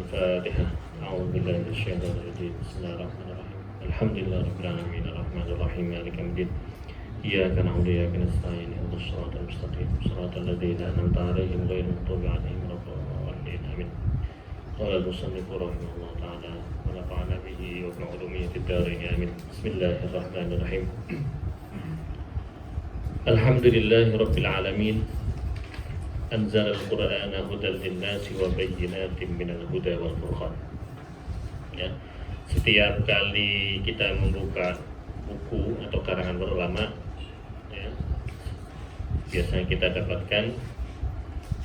الفاتحة. أعوذ بالله من الشيطان الرجيم. بسم الله الرحمن الرحيم. الحمد لله رب العالمين الرحمن الرحيم مالك يوم الدين. إياك نعبد وإياك نستعين اهدنا الصراط المستقيم صراط الذين أنعمت عليهم غير المغضوب عليهم ولا الضالين آمين. قال المصنف رحمه الله تعالى ونفعنا به وبما علومه في الدارين آمين. بسم الله الرحمن الرحيم. الحمد لله رب العالمين أنزل القرآن هدى للناس وبينات من الهدى والفرقان. Ya, setiap kali kita membuka buku atau karangan ulama, ya, biasanya kita dapatkan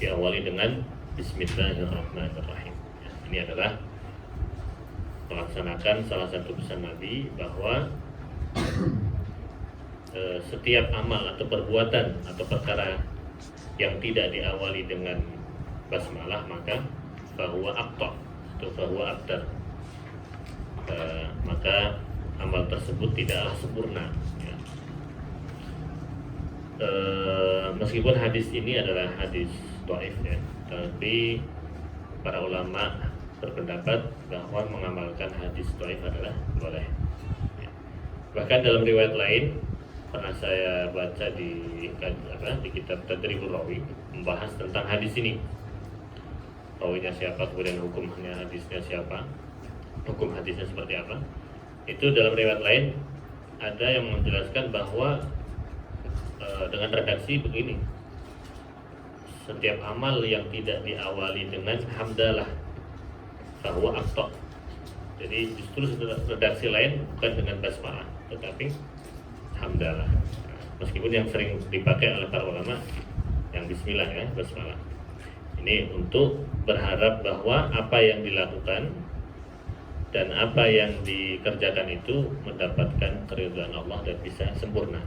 diawali dengan Bismillahirrahmanirrahim. Ya, ini adalah melaksanakan salah satu pesan Nabi bahwa setiap amal atau perbuatan atau perkara yang tidak diawali dengan basmalah maka bahwa aqta atau bahwa abtar, maka amal tersebut tidaklah sempurna, ya. Meskipun hadis ini adalah hadis dhaif, ya, tapi para ulama berpendapat bahwa mengamalkan hadis dhaif adalah boleh, ya. Bahkan dalam riwayat lain pernah saya baca di kitab Tadribur Rawi membahas tentang hadis ini, rawinya siapa, kemudian hukumnya hadisnya siapa, hukum hadisnya seperti apa. Itu dalam riwayat lain ada yang menjelaskan bahwa dengan redaksi begini: setiap amal yang tidak diawali dengan hamdalah bahwa aqta. Jadi justru redaksi lain bukan dengan basmalah tetapi hamdalah. Meskipun yang sering dipakai oleh para ulama yang bismillah, ya, basmalah. Ini untuk berharap bahwa apa yang dilakukan dan apa yang dikerjakan itu mendapatkan keridhaan Allah dan bisa sempurna.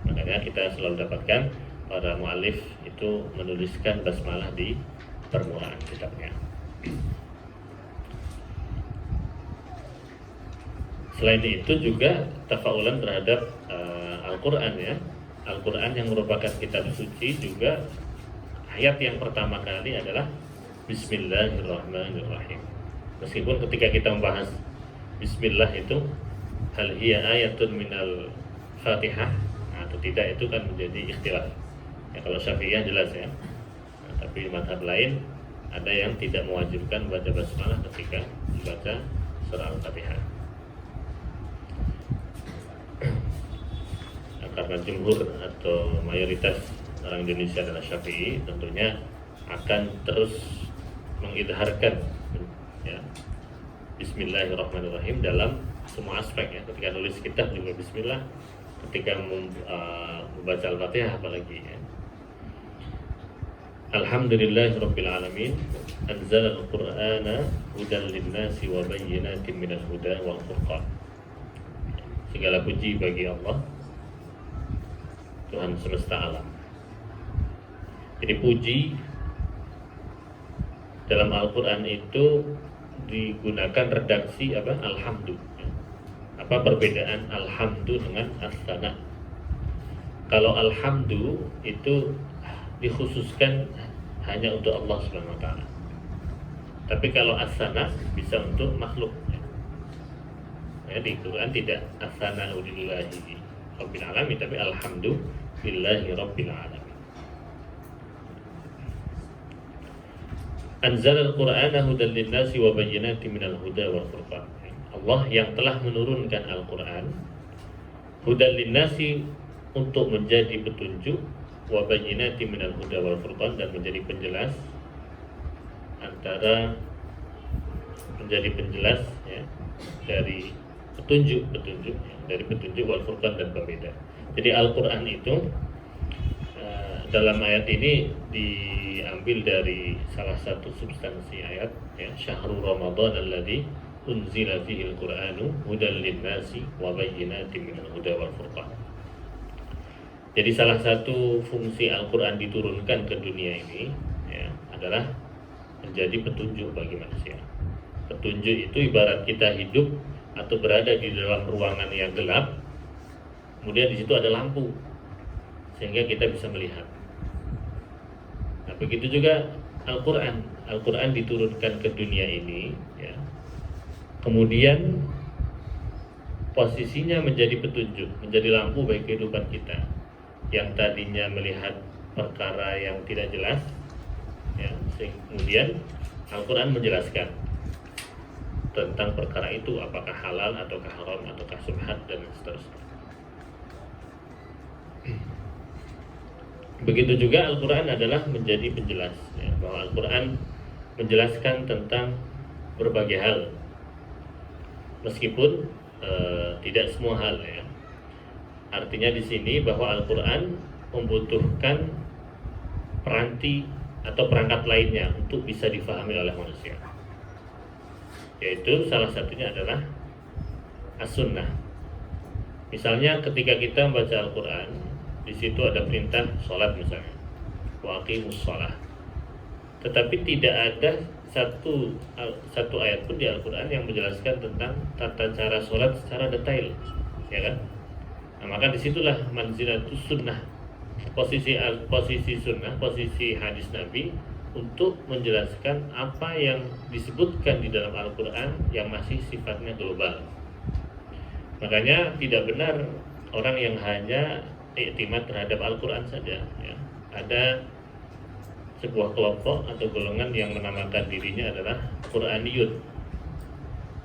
Makanya kita selalu dapatkan para mu'alif itu menuliskan basmalah di permulaan kitabnya. Selain itu juga tafaulan terhadap Al-Quran, ya. Al-Quran yang merupakan kitab suci juga ayat yang pertama kali adalah Bismillahirrahmanirrahim. Meskipun ketika kita membahas Bismillah itu hal hiya ayatun minal Fatihah atau tidak, itu kan menjadi ikhtilaf, ya. Kalau Syafi'iyah jelas, ya. Tapi mazhab lain ada yang tidak mewajibkan baca basmalah ketika membaca surah Al-Fatihah. Karena jumhur atau mayoritas orang Indonesia adalah Syafi'i, tentunya akan terus mengidharkan, ya, Bismillahirrahmanirrahim dalam semua aspek, ya. Ketika nulis kitab juga Bismillah, ketika membaca Al-Fatihah apalagi, ya. Alhamdulillahirabbil alamin anzala al-Qur'ana hudan lin-nasi wa bayyinatin minal huda wal furqan. Segala puji bagi Allah, Tuhan semesta alam. Jadi puji dalam Al-Quran itu digunakan redaksi apa? Alhamdu. Apa perbedaan alhamdu dengan as-sana? Kalau alhamdu itu dikhususkan hanya untuk Allah Subhanahu wa taala. Tapi kalau as-sana bisa untuk makhluk. Ya, di Quran tidak as-sana lillahi rabbil alamin, tapi alhamdulillahi rabbil alamin. Anzalal Qur'ana hudan lin-nasi wa bayyinatin minal huda wal furqan. Allah yang telah menurunkan Al-Qur'an hudan lin-nasi untuk menjadi petunjuk, wa bayyinatin minal huda wal furqan, dan menjadi penjelas antara menjadi penjelas, ya, dari petunjuk, ya, dari petunjuk wal furqan dan pembeda. Jadi Al-Qur'an itu dalam ayat ini diambil dari salah satu substansi ayat, ya, syahrul Ramadan alladzi unzila fihi al-Qur'anu hudan lin-nasi wa bayyinatin minal huda wal furqan. Jadi salah satu fungsi Al-Qur'an diturunkan ke dunia ini, ya, adalah menjadi petunjuk bagi manusia. Petunjuk itu ibarat kita hidup atau berada di dalam ruangan yang gelap, kemudian di situ ada lampu sehingga kita bisa melihat. Nah, begitu juga Al-Quran Al-Quran diturunkan ke dunia ini, ya, kemudian posisinya menjadi petunjuk, menjadi lampu bagi kehidupan kita. Yang tadinya melihat perkara yang tidak jelas, ya, kemudian Al-Quran menjelaskan tentang perkara itu, apakah halal ataukah haram ataukah subhat dan seterusnya. Begitu juga Al-Quran adalah menjadi penjelas, ya, bahwa Al-Quran menjelaskan tentang berbagai hal, meskipun tidak semua hal, ya. Artinya di sini bahwa Al-Quran membutuhkan peranti atau perangkat lainnya untuk bisa difahami oleh manusia, yaitu salah satunya adalah as-sunnah. Misalnya ketika kita membaca Al-Quran, di situ ada perintah sholat misalnya, wa aqimus sholah, tetapi tidak ada satu ayat pun di Al-Quran yang menjelaskan tentang tata cara sholat secara detail, ya kan? Nah, maka disitulah manzilatus sunnah, posisi sunnah, posisi hadis Nabi untuk menjelaskan apa yang disebutkan di dalam Al-Quran yang masih sifatnya global. Makanya tidak benar orang yang hanya iktimad terhadap Al-Quran saja, ya. Ada sebuah kelompok atau golongan yang menamakan dirinya adalah Quraniyun,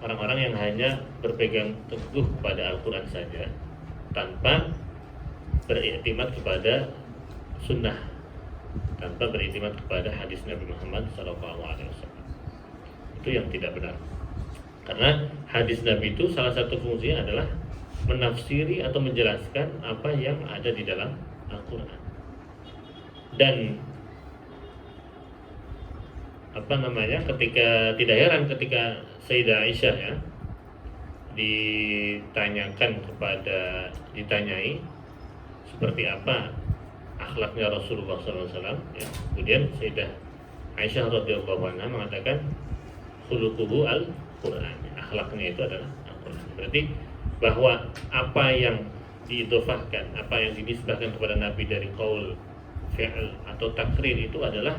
orang-orang yang hanya berpegang teguh pada Al-Quran saja tanpa beriktimat kepada sunnah, tanpa beriktimat kepada hadis Nabi Muhammad SAW. Itu yang tidak benar, karena hadis Nabi itu salah satu fungsinya adalah menafsiri atau menjelaskan apa yang ada di dalam Al-Quran. Dan ketika tidak heran ketika Sayyidah Aisyah, ya, ditanyai seperti apa akhlaknya Rasulullah SAW, ya. Kemudian Sayyidah Aisyah radhiyallahu anha mengatakan khuluquhu al-Quran, akhlaknya itu adalah Al-Quran. Berarti bahwa apa yang diidhofahkan, apa yang dinisbahkan kepada Nabi dari qaul, fi'l atau takrir itu adalah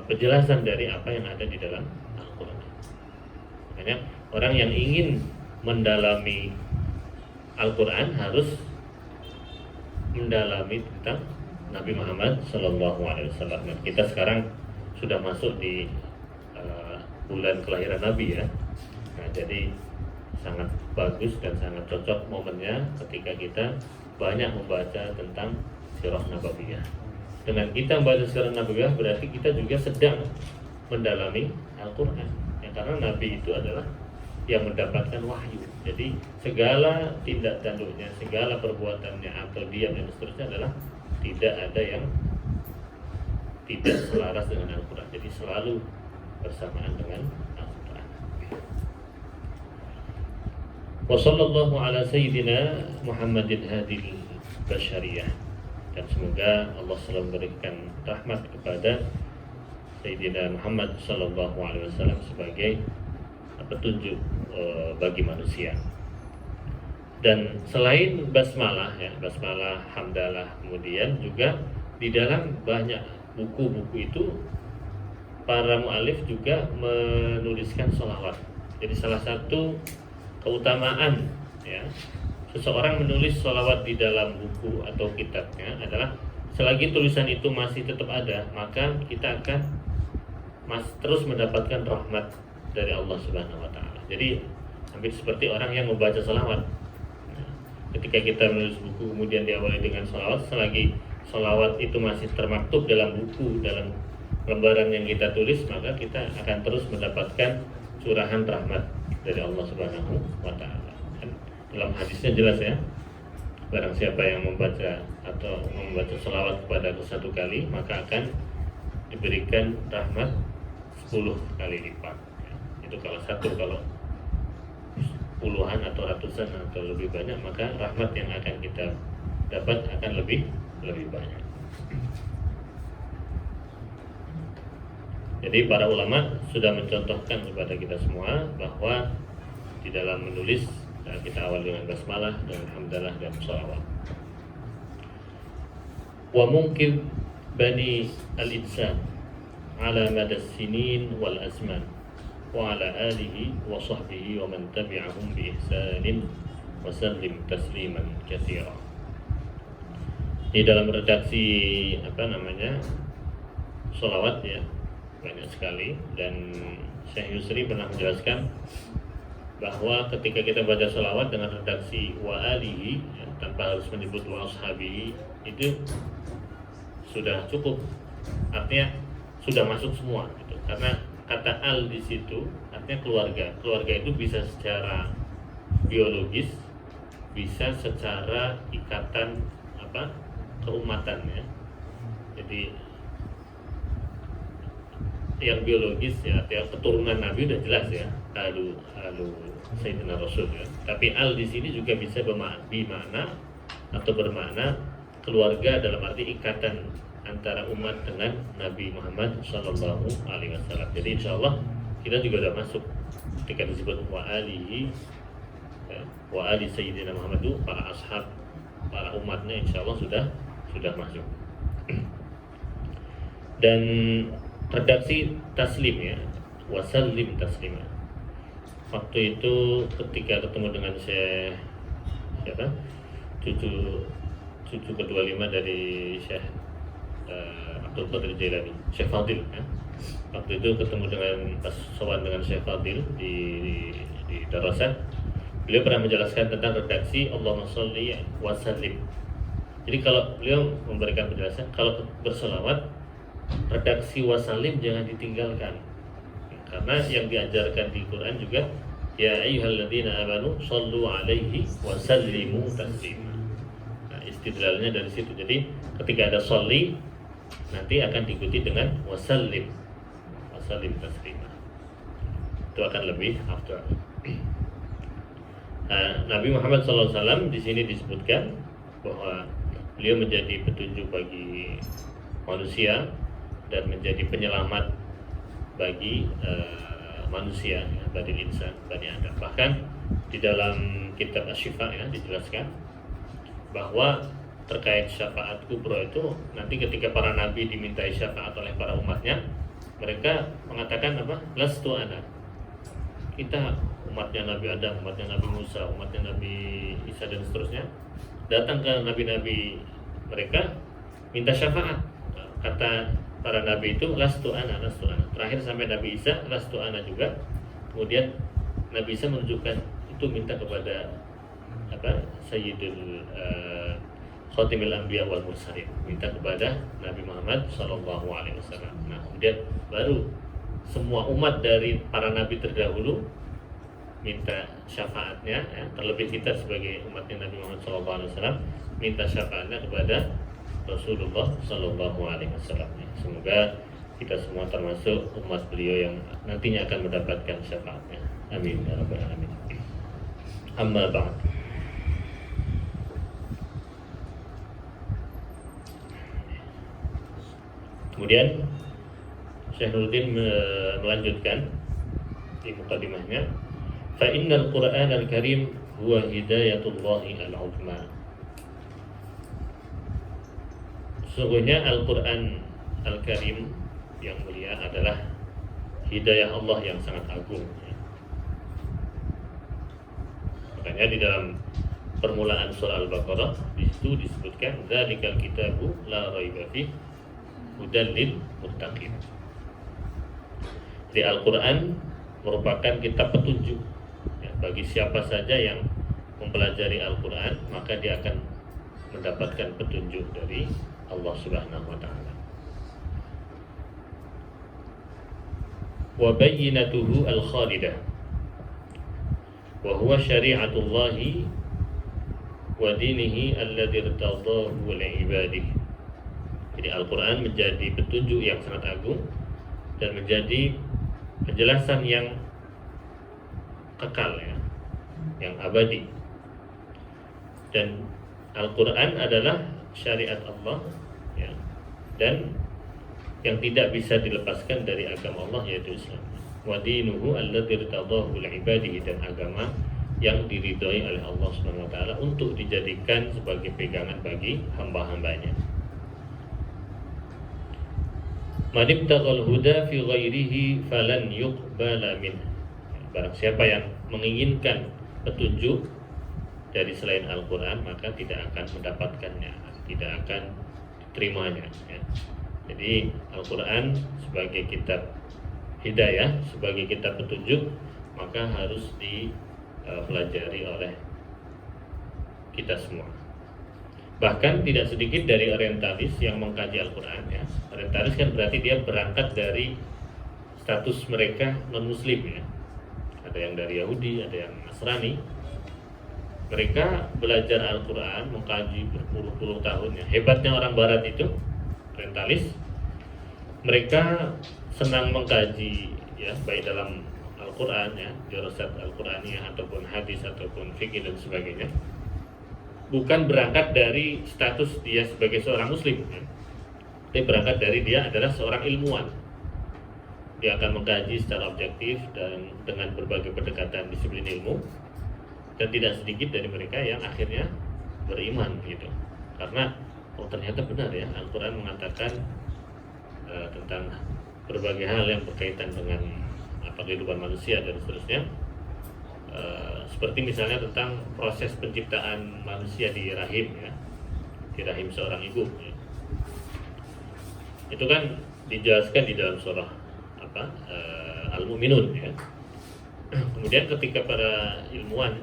penjelasan dari apa yang ada di dalam Al-Quran. Makanya orang yang ingin mendalami Al-Quran harus mendalami tentang Nabi Muhammad SAW. Kita sekarang sudah masuk di bulan kelahiran Nabi, ya. Nah, jadi sangat bagus dan sangat cocok momennya ketika kita banyak membaca tentang sirah nabawiyah. Dengan kita membaca sirah nabawiyah berarti kita juga sedang mendalami Al-Quran, ya, karena Nabi itu adalah yang mendapatkan wahyu. Jadi segala tindak tanduknya, segala perbuatannya atau diam dan seterusnya adalah tidak ada yang tidak selaras dengan Al-Quran. Jadi selalu bersamaan dengan Al-Quran. Wa sallallahu ala sayyidina Muhammadin hadil basyariyah. Dan semoga Allah selalu memberikan rahmat kepada Sayyidina Muhammad sallallahu alaihi wasallam sebagai petunjuk bagi manusia. Dan selain basmalah, ya, basmalah, hamdalah, kemudian juga di dalam banyak buku-buku itu para mu'alif juga menuliskan sholawat. Jadi salah satu keutamaan, ya, seseorang menulis sholawat di dalam buku atau kitabnya adalah selagi tulisan itu masih tetap ada, maka kita akan terus mendapatkan rahmat dari Allah Subhanahu wa Ta'ala. Jadi hampir seperti orang yang membaca sholawat. Nah, ketika kita menulis buku kemudian diawali dengan sholawat, selagi sholawat itu masih termaktub dalam buku, dalam lembaran yang kita tulis, maka kita akan terus mendapatkan curahan rahmat dari Allah Subhanahu wa Ta'ala. Dalam hadisnya jelas, ya, barang siapa yang membaca sholawat kepada aku satu kali, maka akan diberikan rahmat 10 kali lipat, ya. Itu kalau satu, kalau puluhan atau ratusan atau lebih banyak, maka rahmat yang akan kita dapat akan lebih banyak. Jadi para ulama sudah mencontohkan kepada kita semua bahwa di dalam menulis, kita awal dengan basmalah dan hamdalah dan sholawat. Wa mungkin bani al-insan ala mada sinin wal azman wa ala alihi wa sahbihi wa man tabi'ahum bi ihsanin wa sallim tasliman katsira. Di dalam redaksi sholawat ya banyak sekali, dan Syekh Yusri pernah menjelaskan bahwa ketika kita baca sholawat dengan redaksi wa alihi ya, tanpa harus menyebut wa ashabihi, itu sudah cukup, artinya sudah masuk semua gitu. Karena kata al di situ artinya keluarga itu bisa secara biologis, bisa secara ikatan keumatan ya. Jadi yang biologis ya, artinya keturunan Nabi udah jelas ya, alu Sayyidina Rasul ya. Tapi al di sini juga bisa bermakna atau bermakna keluarga dalam arti ikatan antara umat dengan Nabi Muhammad Sallallahu Alaihi Wasallam. Jadi insya Allah kita juga sudah masuk ketika disebut wa alihi ya, wa ali Sayyidina Muhammad itu para ashab, para umatnya insya Allah sudah masuk. Dan redaksi taslim ya, wasallim taslima. Waktu itu ketika ketemu dengan cucu kedua 5 dari Syekh Abdul Qadir Jailani, Syekh Fadil ya. Waktu itu ketemu dengan sowan dengan Syekh Fadil di Darasah. Beliau pernah menjelaskan tentang redaksi Allahumma sholli wa sallim. Jadi kalau beliau memberikan penjelasan, kalau berselawat redaksi wa sallim jangan ditinggalkan. Karena yang diajarkan di Quran juga ya ayyuhalladzina amanu shollu alaihi wa sallimu taslima. Nah, istidlalnya dari situ. Jadi ketika ada sholli nanti akan diikuti dengan wasallim taslima. Itu akan lebih afdal. Nabi Muhammad SAW di sini disebutkan bahwa beliau menjadi petunjuk bagi manusia dan menjadi penyelamat bagi manusia ya, bani insan, bani Adam. Bahkan di dalam kitab Asy-Syifa ya dijelaskan bahwa terkait syafaat kubra itu nanti ketika para nabi dimintai syafaat oleh para umatnya, mereka mengatakan apa? Lastu ana. Kita umatnya Nabi Adam, umatnya Nabi Musa, umatnya Nabi Isa dan seterusnya datang ke nabi-nabi mereka minta syafaat. Kata para nabi itu lastu ana. Terakhir sampai Nabi Isa lastu ana juga. Kemudian Nabi Isa menunjukkan itu minta kepada Sayyidul Khatimul Anbiya wal Mursalin, minta kepada Nabi Muhammad Sallallahu Alaihi Wasallam. Nah, kemudian baru semua umat dari para nabi terdahulu minta syafaatnya ya, terlebih kita sebagai umatnya Nabi Muhammad Sallallahu Alaihi Wasallam minta syafaatnya kepada Rasulullah Sallallahu Alaihi Wasallam. Semoga kita semua termasuk umat beliau yang nantinya akan mendapatkan syafaatnya. Amin ya rabbal alamin. Amma ba'd. Kemudian Syekh Nuruddin melanjutkan di mukadimahnya, fa innal Qur'an al-Karim huwa hidayatullahi al-'uzma. Sesungguhnya Al-Qur'an Al-Karim yang mulia adalah hidayah Allah yang sangat agung. Makanya di dalam permulaan surah Al-Baqarah di situ disebutkan dzalikal kitabu la raiba fihi hudan lil muttaqin. Di Al-Quran merupakan kitab petunjuk ya, bagi siapa saja yang mempelajari Al-Quran, maka dia akan mendapatkan petunjuk dari Allah Subhanahu wa ta'ala. Wa bayyinatuhu al-khalidah wa huwa syari'atullahi wa dinihi alladhi irtadahu li ibadihi. Jadi Al-Quran menjadi petunjuk yang sangat agung dan menjadi penjelasan yang kekal ya, yang abadi. Dan Al-Quran adalah syariat Allah ya, dan yang tidak bisa dilepaskan dari agama Allah yaitu Islam. Wa dinuhu alladzi irtadahu li ibadihi, dan agama yang diridhoi oleh Allah Subhanahu wa taala untuk dijadikan sebagai pegangan bagi hamba-hambanya. Man ibtaghal huda fi ghairihi falan yuqbala min. Barang siapa yang menginginkan petunjuk dari selain Al-Quran, maka tidak akan mendapatkannya, tidak akan diterimanya ya. Jadi Al-Quran sebagai kitab hidayah, sebagai kitab petunjuk, maka harus dipelajari oleh kita semua. Bahkan tidak sedikit dari orientalis yang mengkaji Al-Quran ya. Orientalis kan berarti dia berangkat dari status mereka non-muslim ya. Ada yang dari Yahudi, ada yang Nasrani. Mereka belajar Al-Quran, mengkaji berpuluh-puluh tahun ya. Hebatnya orang Barat itu, orientalis, mereka senang mengkaji ya, baik dalam Al-Quran ya, dirasat Al-Quraniyah ataupun hadis ataupun fikih dan sebagainya. Bukan berangkat dari status dia sebagai seorang muslim ya. Tapi berangkat dari dia adalah seorang ilmuwan. Dia akan mengkaji secara objektif dan dengan berbagai pendekatan disiplin ilmu. Dan tidak sedikit dari mereka yang akhirnya beriman gitu. Karena ternyata benar ya, Al-Quran mengatakan tentang berbagai hal yang berkaitan dengan kehidupan manusia dan seterusnya. Seperti misalnya tentang proses penciptaan manusia di rahim ya, di rahim seorang ibu ya. Itu kan dijelaskan di dalam surah Al-Mu'minun ya. Kemudian ketika para ilmuwan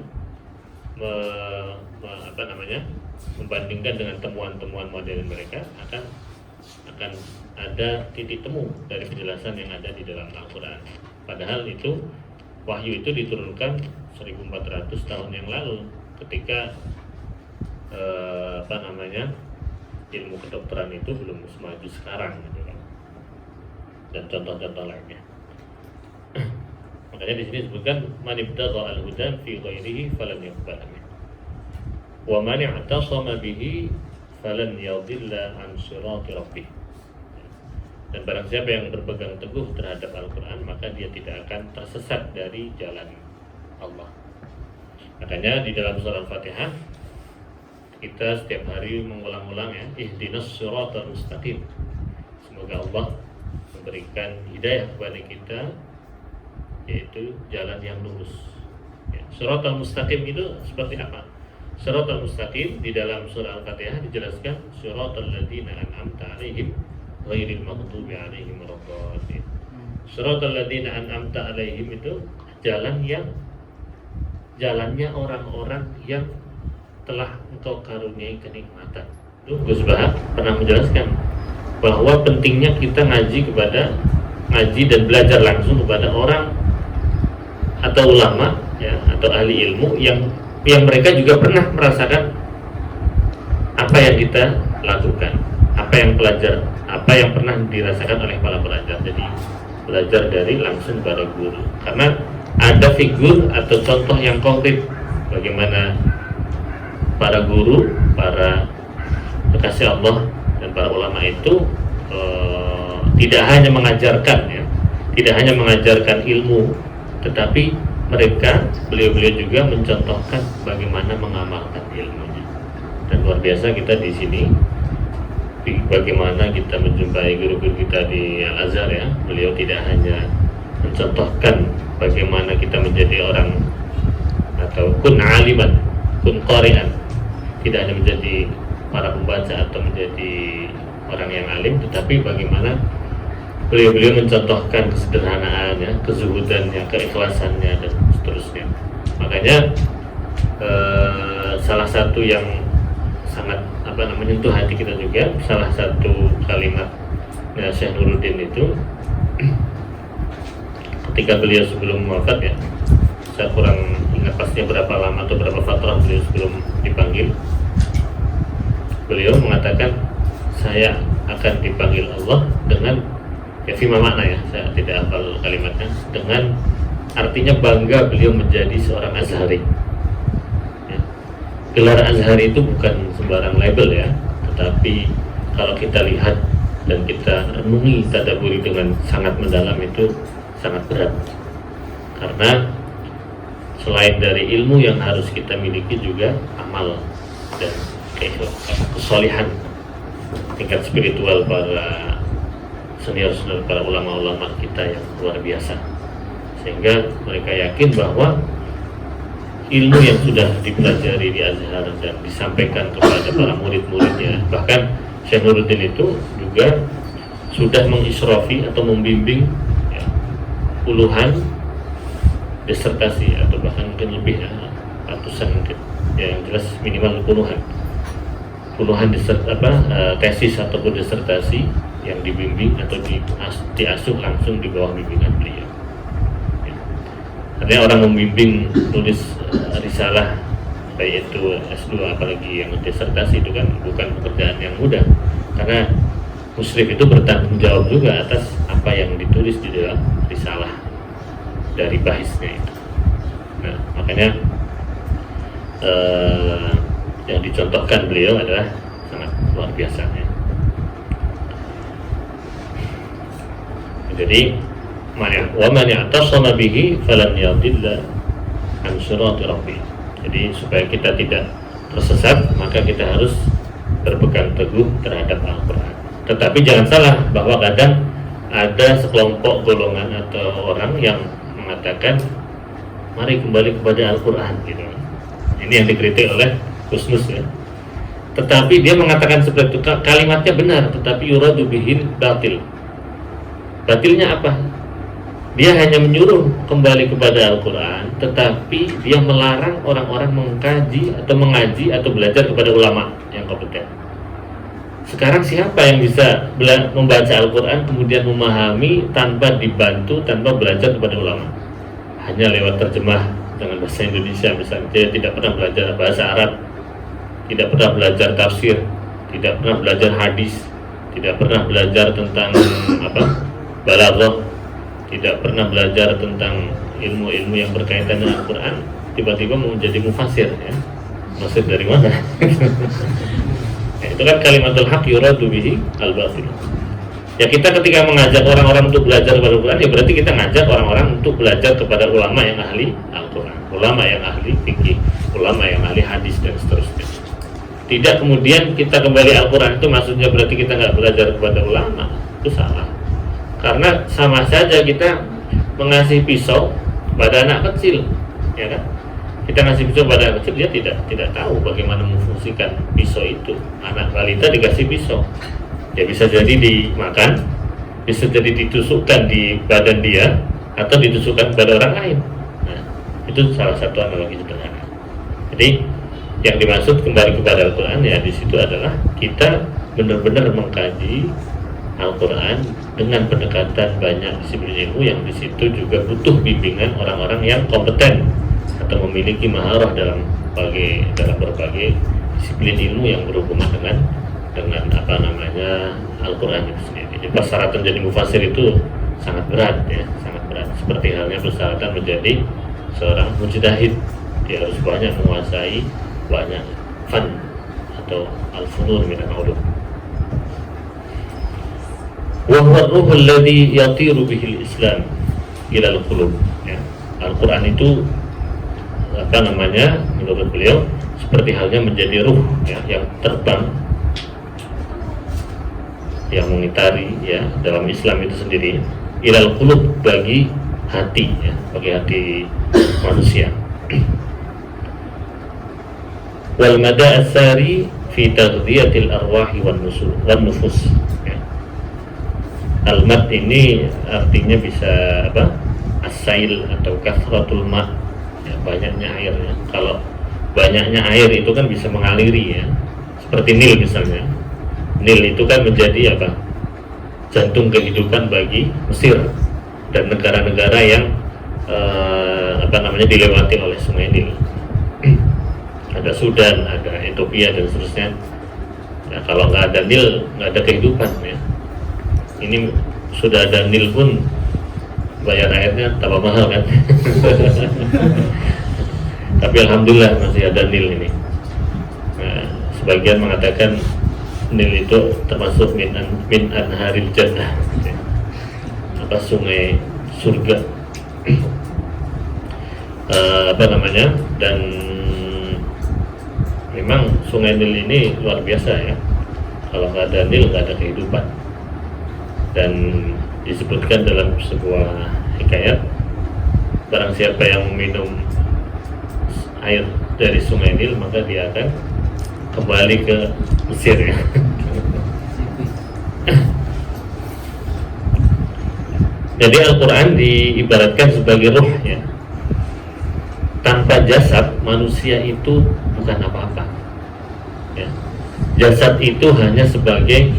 membandingkan dengan temuan-temuan modern mereka, akan ada titik temu dari penjelasan yang ada di dalam Al-Quran. Padahal itu wahyu itu diturunkan 1400 tahun yang lalu ketika ilmu kedokteran itu belum semaju sekarang gitu kan. Dan contoh-contoh lainnya. Makanya di sini disebutkan man ibtagha al-huda fi ghairihi falan yuqbal min. Wa man i'tasama bihi falan yadhilla an sirati rabbih. Dan barang siapa yang berpegang teguh terhadap Al-Quran, maka dia tidak akan tersesat dari jalan Allah. Makanya di dalam surah Al-Fatihah kita setiap hari mengulang-ulang ya, ihdinas siratal mustaqim. Semoga Allah memberikan hidayah kepada kita, yaitu jalan yang lurus ya. Siratal mustaqim itu seperti apa? Siratal mustaqim di dalam surah Al-Fatihah dijelaskan siratal ladzina an'amta 'alaihim ghairil maghdubi 'alaihim waladdallin. Siratal ladzina an'amta 'alaihim itu jalannya orang-orang yang telah engkau karuniai kenikmatan. Itu Gus Bahar pernah menjelaskan bahwa pentingnya kita ngaji dan belajar langsung kepada orang atau ulama ya, atau ahli ilmu yang mereka juga pernah merasakan apa yang kita lakukan, apa yang pernah dirasakan oleh para pelajar. Jadi belajar dari langsung pada guru, karena ada figur atau contoh yang konkret bagaimana para guru, para kekasih Allah dan para ulama itu tidak hanya mengajarkan ilmu, tetapi beliau-beliau juga mencontohkan bagaimana mengamalkan ilmunya. Dan luar biasa kita di sini, bagaimana kita menjumpai guru-guru kita di Al-Azhar ya. Beliau tidak hanya mencontohkan bagaimana kita menjadi orang atau kun aliman, kun qari'an, tidak hanya menjadi para pembaca atau menjadi orang yang alim, tetapi bagaimana beliau mencontohkan kesederhanaannya, kezuhudannya, keikhlasannya dan seterusnya. Makanya salah satu yang sangat menyentuh hati kita juga, salah satu kalimat Syekh Nuruddin itu ketika beliau sebelum wafat ya, saya kurang ingat pastinya berapa lama atau berapa fatrah beliau sebelum dipanggil. Beliau mengatakan, saya akan dipanggil Allah dengan fima makna ya, saya tidak hafal kalimatnya, dengan artinya bangga beliau menjadi seorang Azhari ya. Gelar Azhari itu bukan sembarang label ya, tetapi kalau kita lihat dan kita renungi, tadabburi dengan sangat mendalam, itu sangat berat. Karena selain dari ilmu yang harus kita miliki, juga amal dan kesolehan, tingkat spiritual para senior-senior para ulama-ulama kita yang luar biasa, sehingga mereka yakin bahwa ilmu yang sudah dipelajari di Azhar dan disampaikan kepada para murid-muridnya, bahkan Syekh Nuruddin itu juga sudah mengisrofi atau membimbing ya, puluhan disertasi atau bahkan mungkin lebih ya, ratusan mungkin ya, yang jelas minimal puluhan tesis ataupun disertasi yang dibimbing atau diasuh langsung di bawah bimbingan beliau. Ya. Artinya orang membimbing nulis risalah baik itu S2 apalagi yang disertasi itu kan bukan pekerjaan yang mudah, karena musyrif itu bertanggung jawab juga atas apa yang ditulis di dalam risalah dari bahisnya itu. Nah, makanya yang dicontohkan beliau adalah sangat luar biasa ya. Jadi wa man i'tasama bihi falan yadilla an sirati rabbih. Jadi supaya kita tidak tersesat, maka kita harus berpegang teguh terhadap Al-Qur'an. Tetapi jangan salah bahwa kadang ada sekelompok golongan atau orang yang mengatakan mari kembali kepada Al-Qur'an gitu. Ini yang dikritik oleh Husnus ya. Tetapi dia mengatakan seperti itu, kalimatnya benar, tetapi yuradu bihil batil. Batilnya apa? Dia hanya menyuruh kembali kepada Al-Quran, tetapi dia melarang orang-orang mengkaji atau mengaji atau belajar kepada ulama yang kompeten. Sekarang siapa yang bisa membaca Al-Quran kemudian memahami tanpa dibantu, tanpa belajar kepada ulama? Hanya lewat terjemah dengan bahasa Indonesia misalnya. Dia tidak pernah belajar bahasa Arab, tidak pernah belajar tafsir, tidak pernah belajar hadis, tidak pernah belajar tentang balaghah, tidak pernah belajar tentang ilmu-ilmu yang berkaitan dengan Al-Quran, tiba-tiba mau menjadi mufassir ya. Maksud dari mana? Ya, itu kan kalimatul haq yuradu bihi al-batil. Ya, kita ketika mengajak orang-orang untuk belajar kepada Al-Quran, ya berarti kita ngajak orang-orang untuk belajar kepada ulama yang ahli Al-Quran, ulama yang ahli fikih, ulama yang ahli hadis dan seterusnya. Tidak kemudian kita kembali Al-Quran itu maksudnya berarti kita nggak belajar kepada ulama. Itu salah. Karena sama saja kita mengasih pisau pada anak kecil, ya kan? Kita ngasih pisau pada anak kecil, dia tidak tahu bagaimana memfungsikan pisau itu. Anak balita dikasih pisau, ya bisa jadi dimakan, bisa jadi ditusukkan di badan dia, atau ditusukkan pada orang lain. Nah, itu salah satu analogi sederhana. Jadi yang dimaksud kembali kepada Al-Quran ya di situ adalah kita benar-benar mengkaji Al-Quran dengan pendekatan banyak disiplin ilmu yang di situ juga butuh bimbingan orang-orang yang kompeten atau memiliki maharah dalam berbagai disiplin ilmu yang berhubungan dengan Al-Quran itu sendiri. Jadi persyaratan menjadi mufassir itu sangat berat ya, sangat berat. Seperti halnya persyaratan menjadi seorang mujtahid, dia harus banyak menguasai banyak fan atau al-funun min al-ulum. Wa huwa ar-ruhul ladzi yatiru bihi al-Islam ila al-qulub. Ya. Al-Qur'an itu menurut beliau seperti halnya menjadi ruh ya, yang terbang, yang mengitari ya dalam Islam itu sendiri ila al-qulub, bagi hati ya, bagi hati manusia. Wal mada' as-sari fi taghdhiyatil arwahi wan nufus. Al-mad ini artinya bisa as-sail atau kasratul ma', ya, banyaknya air ya. Kalau banyaknya air itu kan bisa mengaliri ya, seperti Nil misalnya. Nil itu kan menjadi jantung kehidupan bagi Mesir dan negara-negara yang dilewati oleh sungai Nil. Ada Sudan, ada Ethiopia dan seterusnya. Ya, kalau nggak ada Nil, nggak ada kehidupan ya. Ini sudah ada Nil pun bayar airnya tambah mahal kan. Tapi alhamdulillah masih ada Nil ini. Nah, sebagian mengatakan Nil itu termasuk min anharil jannah, sungai surga. Dan memang sungai Nil ini luar biasa ya. Kalau nggak ada Nil nggak ada kehidupan. Dan disebutkan dalam sebuah hikayat, barang siapa yang minum air dari sungai Nil maka dia akan kembali ke Mesir ya. Jadi Al-Quran diibaratkan sebagai ruh ya. Tanpa jasad manusia itu bukan apa-apa ya. Jasad itu hanya sebagai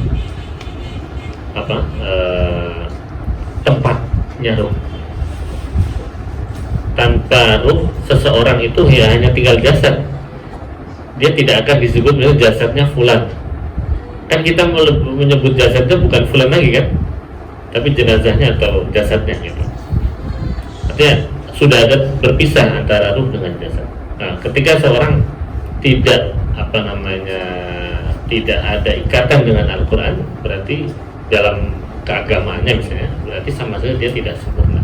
apa? Tempatnya ruh. Tanpa ruh seseorang itu ya hanya tinggal jasad. Dia tidak akan disebut jasadnya fulan. Kan kita menyebut jasadnya bukan fulan lagi kan, tapi jenazahnya atau jasadnya gitu. Artinya sudah ada berpisah antara ruh dengan jasad. Nah, ketika seorang tidak tidak ada ikatan dengan Al-Quran, berarti dalam keagamaannya misalnya, berarti sama saja dia tidak sempurna.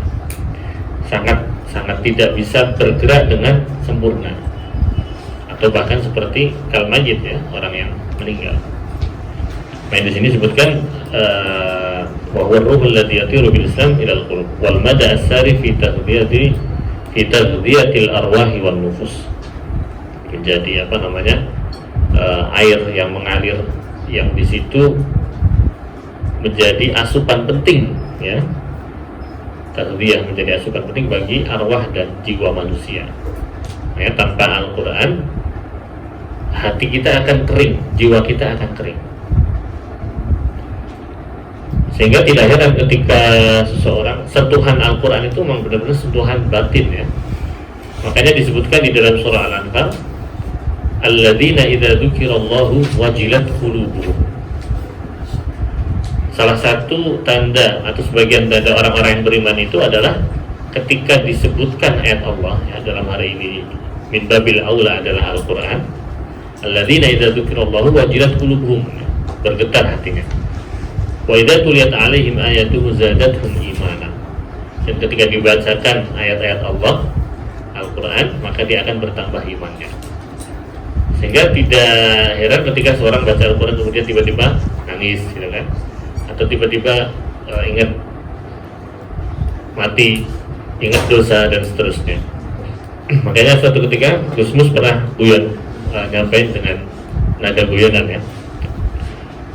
Sangat tidak bisa bergerak dengan sempurna, atau bahkan seperti kalmayit ya, orang yang meninggal. Nah, di sini disebutkan wa huwa ar-ruhul ladzi yatiru bil Islam ila al-qulub wal mada as-sari fi taghdhiyatil arwahi wan nufus. Menjadi air yang mengalir yang di situ menjadi asupan penting ya. Taghdhiyah menjadi asupan penting bagi arwah dan jiwa manusia. Ya, tanpa Al-Qur'an hati kita akan kering, jiwa kita akan kering. Sehingga tidak heran ketika seseorang sentuhan Al-Quran itu memang benar-benar sentuhan batin ya. Makanya disebutkan di dalam surah Al-Anfal, alladzina idza dzukirallahu wajilat qulubuhum. Salah satu tanda atau sebagian tanda orang-orang yang beriman itu adalah ketika disebutkan ayat Allah ya, dalam hari ini min babil aula adalah Al-Quran. Alladzina idza dzukirallahu wajilat qulubuhum, bergetar hatinya. Wa idza tuliyat 'alaihim ayatuhu zadatuhum imana. Dan ketika dibacakan ayat-ayat Allah Al-Quran, maka dia akan bertambah imannya. Sehingga tidak heran ketika seorang baca Al-Quran kemudian tiba-tiba nangis gitu kan, atau tiba-tiba ingat mati, ingat dosa dan seterusnya. Makanya suatu ketika Gus Mus pernah guyon, nyampain dengan nada guyonan ya.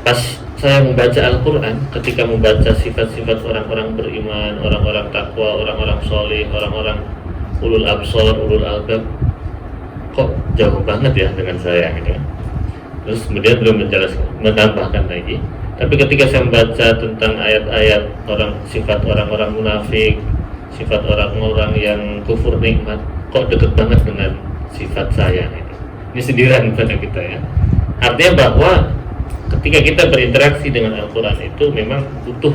Pas saya membaca Al-Quran, ketika membaca sifat-sifat orang-orang beriman, orang-orang takwa, orang-orang soleh, orang-orang ulul absar, ulul albab, kok jauh banget ya dengan saya gitu. Terus kemudian beliau menambahkan lagi, tapi ketika saya membaca tentang ayat-ayat sifat orang-orang munafik, sifat orang-orang yang kufur nikmat, kok deket banget dengan sifat saya gitu. Ini sindiran pada kita ya. Artinya bahwa ketika kita berinteraksi dengan Al-Quran itu memang butuh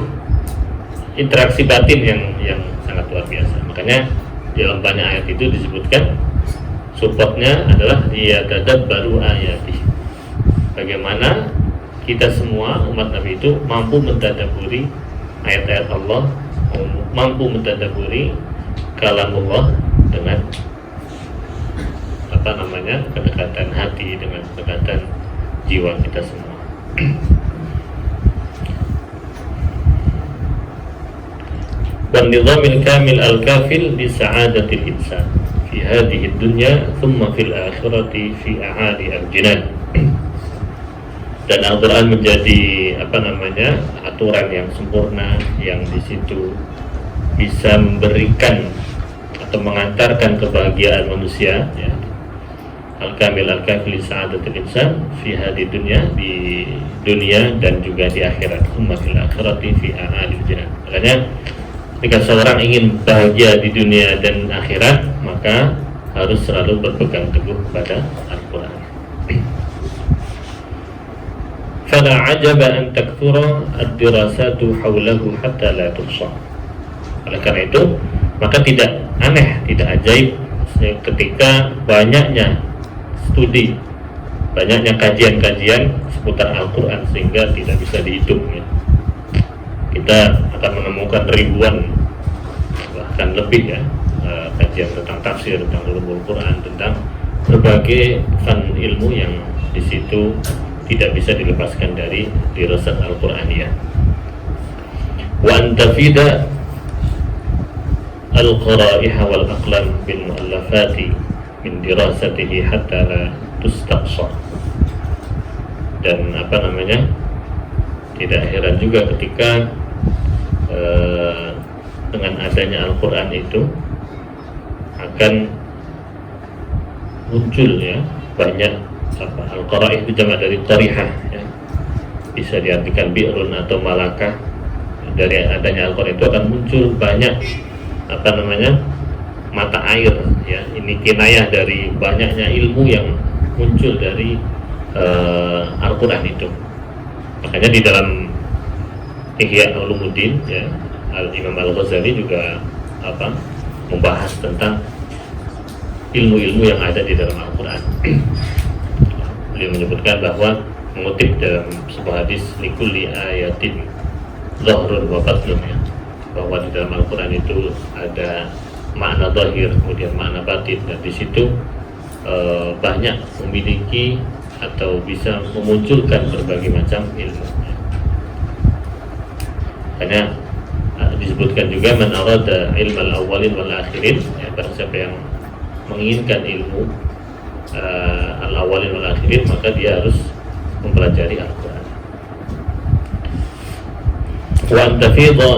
interaksi batin yang sangat luar biasa. Makanya dalam banyak ayat itu disebutkan supportnya adalah yatadabbaru ayati. Bagaimana kita semua umat Nabi itu mampu mentadabburi ayat-ayat Allah, mampu mentadabburi kalamullah dengan kedekatan hati, dengan kedekatan jiwa kita semua. Wan nizamil kamil al-kafil li sa'adatil insan fi hadhihi dunya thumma fil akhirati fi a'ali al-jinan. Dan Al-Quran menjadi aturan yang sempurna yang di situ bisa memberikan atau mengantarkan kebahagiaan manusia ya. Al-kamil al-kafil sa'adatul insan fi hadhihi dunya, di dunia dan juga di akhirat, thumma fil akhirati fi a'ali al-jinan. Makanya ketika seorang ingin bahagia di dunia dan akhirat, maka harus selalu berpegang teguh pada Al-Quran. Fala ajaba an takthura ad-dirasatu hawlahu hatta la tuhsa. Oleh karena itu, maka tidak aneh, tidak ajaib ketika banyaknya studi, banyaknya kajian-kajian seputar Al-Quran sehingga tidak bisa dihitung ya. Kita akan menemukan ribuan bahkan lebih ya kajian tentang tafsir, tentang ulumul Quran, tentang berbagai fan ilmu yang di situ tidak bisa dilepaskan dari dirasat Al-Quraniyah. wa an tafida al-qara'iha wal aqlam bil mu'allafati min dirasatihi hatta la tustaqsa. Dan tidak heran juga ketika dengan adanya Al-Quran itu akan muncul ya banyak al-qara'ih itu jamak dari qarihah ya. Bisa diartikan bi'run atau malakah. Dari adanya Al-Quran itu akan muncul banyak mata air ya. Ini kinayah dari banyaknya ilmu yang muncul dari Al-Quran itu. Makanya di dalam Ihya Ulumuddin ya, Imam Al-Ghazali juga membahas tentang ilmu-ilmu yang ada di dalam Al-Quran. Beliau menyebutkan bahwa mengutip dalam sebuah hadis likulli ayatin zahrun wa batlun ya, bahwa di dalam Al-Quran itu ada makna zahir kemudian makna batin, dan di situ banyak memiliki atau bisa memunculkan berbagai macam ilmu. Karena disebutkan juga man arada ilmal awwalin wal akhirin ya, barang siapa yang menginginkan ilmu al-awwalin wal akhirin maka dia harus mempelajari Al-Quran. Wa antafidha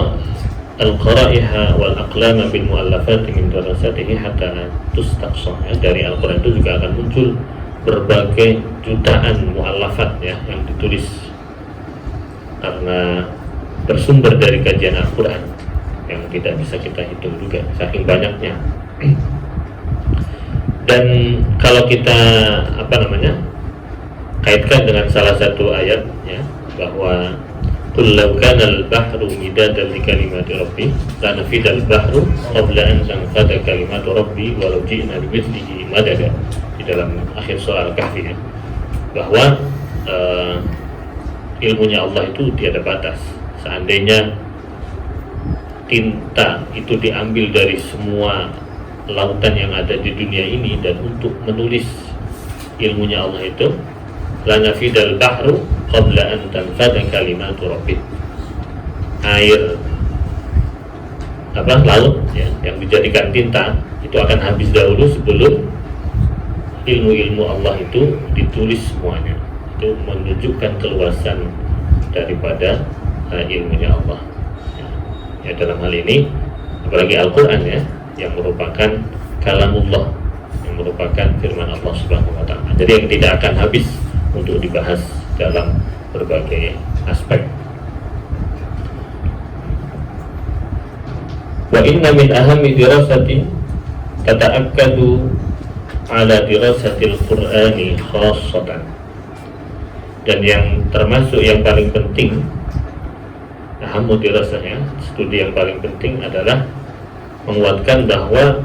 al-qara'iha wal aqlama bil mu'allafati min darasatihi hatta tustaqsa ya. Dari Al-Quran itu juga akan muncul berbagai jutaan mu'allafat ya, yang ditulis karena bersumber dari kajian Al-Quran yang tidak bisa kita hitung juga saking banyaknya. Dan kalau kita kaitkan dengan salah satu ayat ya, bahwa qul law kana al-bahru midadan li kalimati rabbi lanafida al-bahru qabla an tanfada kalimatu rabbi walau ji'na bimithlihi madada, di dalam akhir surah Al-Kahfi ya, bahwa ilmunya Allah itu tiada batas. Seandainya tinta itu diambil dari semua lautan yang ada di dunia ini, dan untuk menulis ilmunya Allah itu lanafidal bahru qabla an tanfada kalimatu rabbih, air laut ya, yang dijadikan tinta itu akan habis dahulu sebelum ilmu-ilmu Allah itu ditulis semuanya. Itu menunjukkan keluasan daripada ilmunya Allah ya, dalam hal ini apalagi Al-Quran ya, yang merupakan kalamullah, yang merupakan firman Allah Subhanahu wa ta'ala. Jadi yang tidak akan habis untuk dibahas dalam berbagai aspek. Wa inna min ahammi dirasatin tata'akkadu ala dirasatil Qur'ani khassatan. Dan yang termasuk yang paling penting, ahammu dirasanya, studi yang paling penting adalah menguatkan bahwa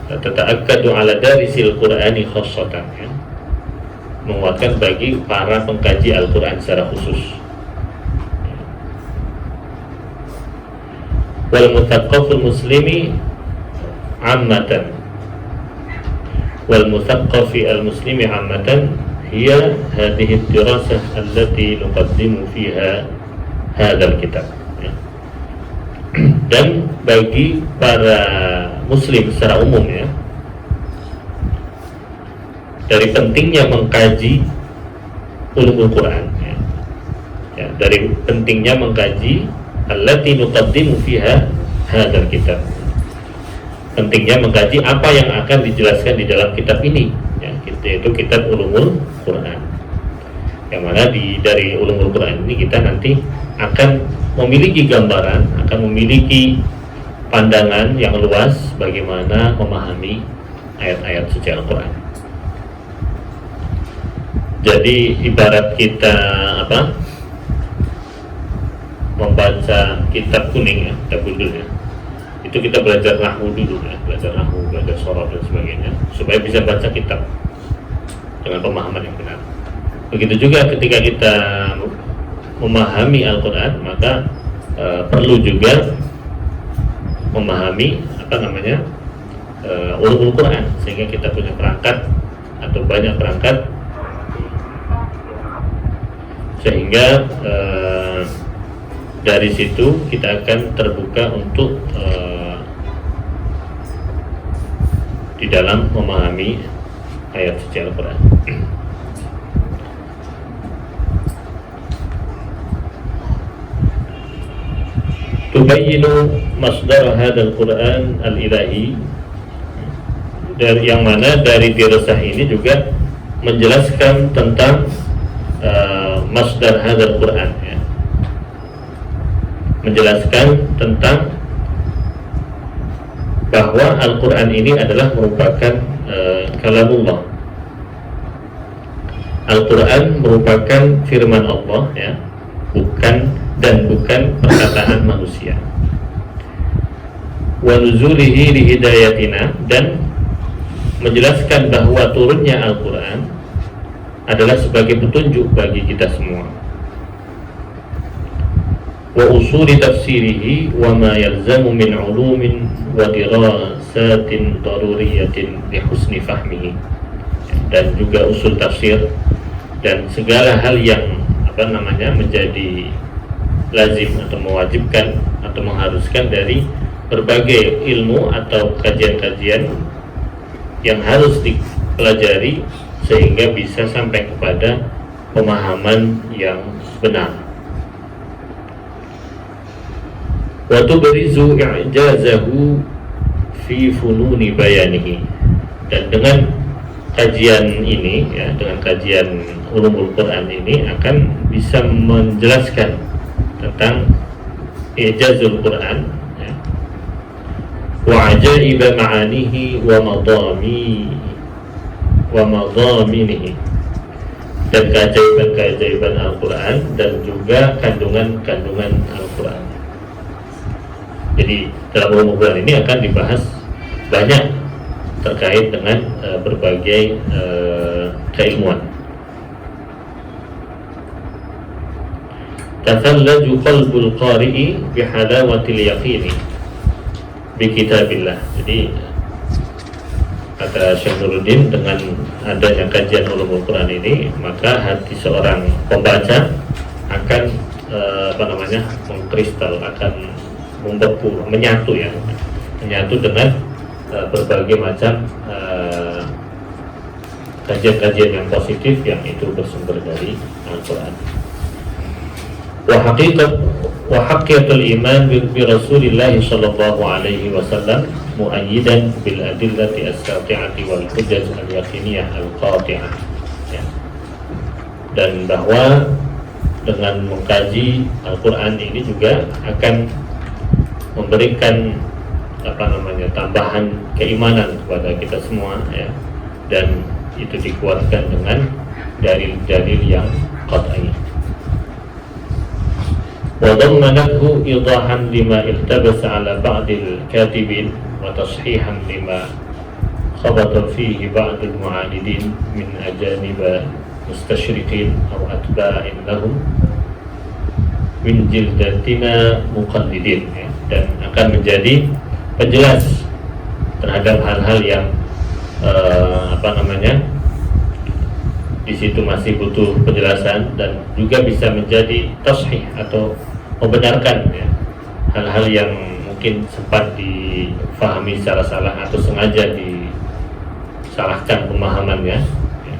tata'akkadu ala darisil Qur'ani khassatan ya, menguatkan bagi para pengkaji Al-Quran secara khusus. Wal muthaqqaful muslimi ammatan, wal muthaqqafi al-muslimi ammatan hiya hadhihi ad-dirasah allati nuqaddimu fiha hadzal kitab ya. Dan bagi para muslim secara umum ya, dari pentingnya mengkaji ulumul Quran ya. Ya, dari pentingnya mengkaji allati nuqaddimu fiha hadzal kitab, pentingnya mengkaji apa yang akan dijelaskan di dalam kitab ini ya, yaitu kitab ulumul Quran, yang mana dari ulumul Quran ini kita nanti akan memiliki gambaran, akan memiliki pandangan yang luas bagaimana memahami ayat-ayat suci Al-Quran. Jadi ibarat kita membaca kitab kuning ya, kitab gundul ya, itu kita belajar nahwu dulu ya, belajar nahwu, belajar sorof dan sebagainya supaya bisa baca kitab dengan pemahaman yang benar. Begitu juga ketika kita memahami Al-Quran, maka perlu juga memahami ulumul Quran, sehingga kita punya perangkat atau banyak perangkat, sehingga dari situ kita akan terbuka untuk di dalam memahami ayat suci Al-Quran. Tubayyinu masdar hadzal Quran al-ilahi, dari yang mana dari dirasah ini juga menjelaskan tentang masdar hadzal Quran, ya. Menjelaskan tentang bahwa Al-Quran ini adalah merupakan kalamullah. Al-Quran merupakan firman Allah, ya, bukan perkataan manusia. Wa nuzulihi li hidayatina, dan menjelaskan bahwa turunnya Al-Quran adalah sebagai petunjuk bagi kita semua. Wa usuli tafsirihi wa ma yalzamu min ulumin wa dirasatin daruriyatin li husni fahmihi, dan juga usul tafsir dan segala hal yang menjadi lazim atau mewajibkan atau mengharuskan dari berbagai ilmu atau kajian-kajian yang harus dipelajari sehingga bisa sampai kepada pemahaman yang benar. Wa tubrizu i'jazahu fi fununi bayanihi, dan dengan kajian ini, ya, dengan kajian ulumul Quran ini akan bisa menjelaskan tentang i'jazul Quran, ya, wa ajaiba ma'anihi wa madaminihi, dan keajaiban-keajaiban Al-Quran dan juga kandungan-kandungan Al-Quran. Jadi dalam ulumul Quran ini akan dibahas banyak terkait dengan berbagai keilmuan. Tathallaju qalbul qari'i bihalawatil yaqini bi kitabillah. Jadi kata Syekh Nuruddin, dengan adanya kajian ulumul Quran ini, maka hati seorang pembaca akan mengkristal, akan membeku, menyatu dengan berbagai macam kajian-kajian yang positif yang itu bersumber dari Al-Quran. Wa haqiqatul iman bi Rasulillah sallallahu alaihi wasallam muayyidan bil adillati as-sati'ati wal hujjaj al-yaqiniyah al-qati'ah, ya. Dan bahwa dengan mengkaji Al-Quran ini juga akan memberikan tambahan keimanan kepada kita semua, ya, dan itu dikuatkan dengan dalil-dalil yang qat'i. Wa dhammanathu idahan lima iltabasa ala ba'dil katibin wa tashihan lima khabata fihi ba'dil mu'anidin min ajaniba mustashriqin aw atba'in lahum min jildatina muqallidin, ya. Dan akan menjadi penjelas terhadap hal-hal yang di situ masih butuh penjelasan, dan juga bisa menjadi tashih atau membenarkan, ya, hal-hal yang mungkin sempat difahami secara salah atau sengaja disalahkan pemahamannya, ya.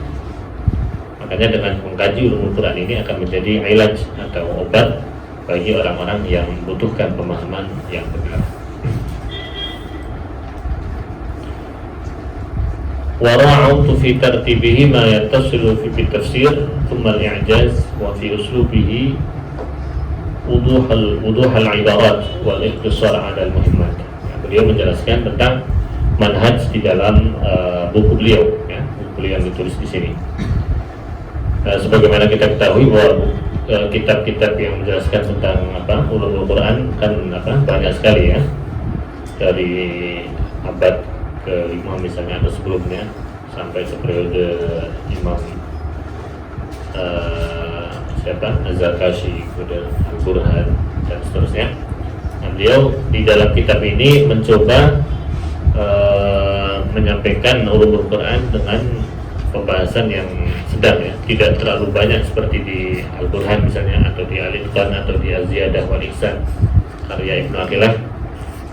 Makanya dengan mengkaji ulumul Quran ini akan menjadi ilaj atau obat bagi orang-orang yang membutuhkan pemahaman yang benar. ورعوت في ترتيبه ما يتصل في التفسير ثم الإعجاز وفي أسلوبه وضوح العبارات والاختصار على المهمات. Beliau menjelaskan tentang manhaj di dalam buku beliau, ya, buku beliau yang ditulis di sini. Sebagaimana kita ketahui bahwa kitab-kitab yang menjelaskan tentang ulumul Quran kan banyak sekali, ya, dari abad ke-5 misalnya atau sebelumnya sampai ke periode Imam Az-Zarkashi, kemudian Al-Burhan dan seterusnya. Nah, beliau di dalam kitab ini mencoba menyampaikan ulumul Quran dengan pembahasan yang sedang ya, tidak terlalu banyak seperti di Al-Burhan misalnya, atau di Al-Itqan, atau di Az-Ziyadah wal Ihsan karya Ibnu Athilah.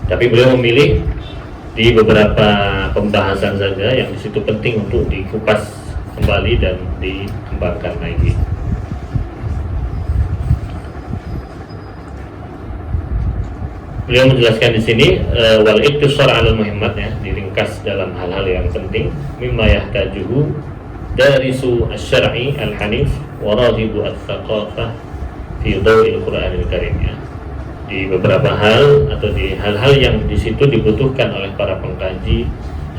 Tapi beliau memilih di beberapa pembahasan saja yang di situ penting untuk dikupas kembali dan dikembangkan lagi. Beliau menjelaskan di sini wal iktisar 'alal muhimmat ya, diringkas dalam hal-hal yang penting, mimma yahtajuhu darisu asy-syar'i al-hanif wa raghibu ats-tsaqafah fi dhawil Qur'anil Karim ya. Di beberapa hal atau di hal-hal yang di situ dibutuhkan oleh para pengkaji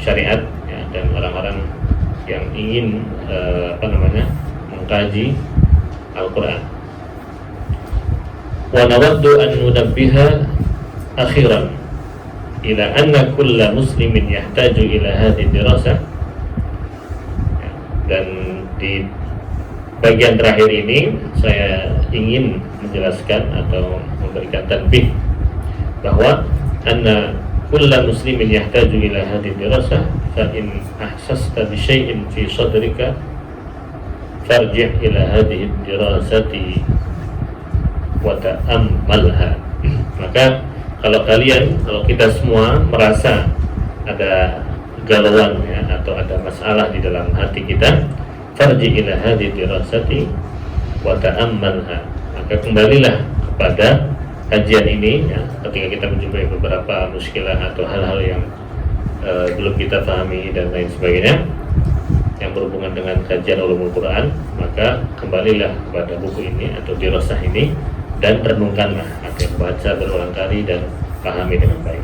syariat ya, dan orang-orang yang ingin mengkaji Al-Qur'an. Wa nawaddu an nunabbiha akhiran ila anna kulla muslimin yahtaju ila hadhihi dirasah. Dan di bagian terakhir ini saya ingin menjelaskan atau memberikan tanbih bahwa anna kulla muslimin yahtaju ila hadhihi dirasah fa in ahsasta bi syai'in fi sadrika farji' ila hadhihi dirasati wa ta'ammalha. Maka kalau kita semua merasa ada galauan ya, atau ada masalah di dalam hati kita, farji ila hadhihi dirasati wa ta'ammalha, maka kembalilah kepada kajian ini ya, ketika kita menjumpai beberapa muskilah atau hal-hal yang belum kita pahami dan lain sebagainya yang berhubungan dengan kajian ulumul Quran, maka kembalilah kepada buku ini atau dirasah ini dan renungkanlah, artinya baca berulang kali dan pahami dengan baik.